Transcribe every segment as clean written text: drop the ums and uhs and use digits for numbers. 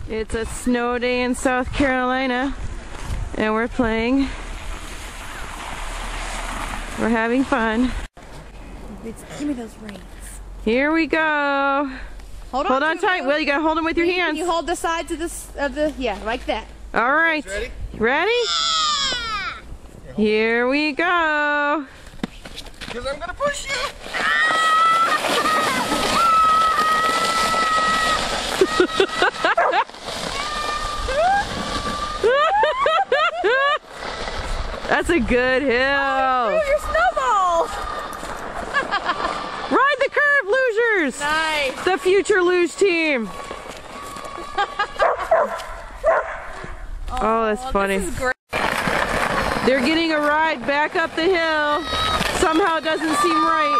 It's a snow day in South Carolina, and we're playing. We're having fun. Give me those reins. Here we go. Hold on tight, Will. You gotta hold them with your hands. Can you hold the sides of the yeah, like that. All right. Ready? Ready? Yeah. Here we go. Because I'm gonna push you. That's a good hill. Oh, your snowball. Ride the curve, losers. Nice. The future luge team. Oh, that's funny. This is great. They're getting a ride back up the hill. Somehow it doesn't seem right.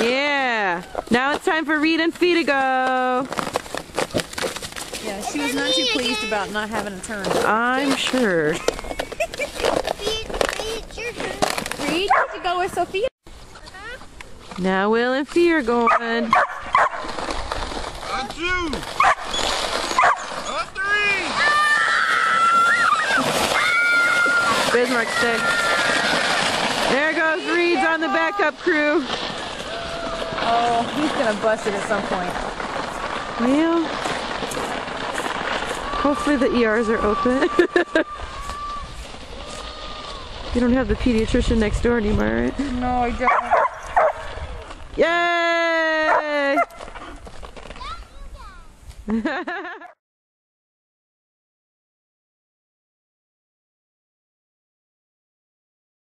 Yeah. Now it's time for Reed and Fee to go. Yeah, she was not too pleased about not having a turn. I'm sure. Reed, did you go with Sophia? Now Will and Fee are going. On 2. On 3. Bismarck stick. There goes Reed's on the backup crew. Oh, he's gonna bust it at some point. Well, hopefully the ERs are open. You don't have the pediatrician next door anymore, right? No, I don't. Yay!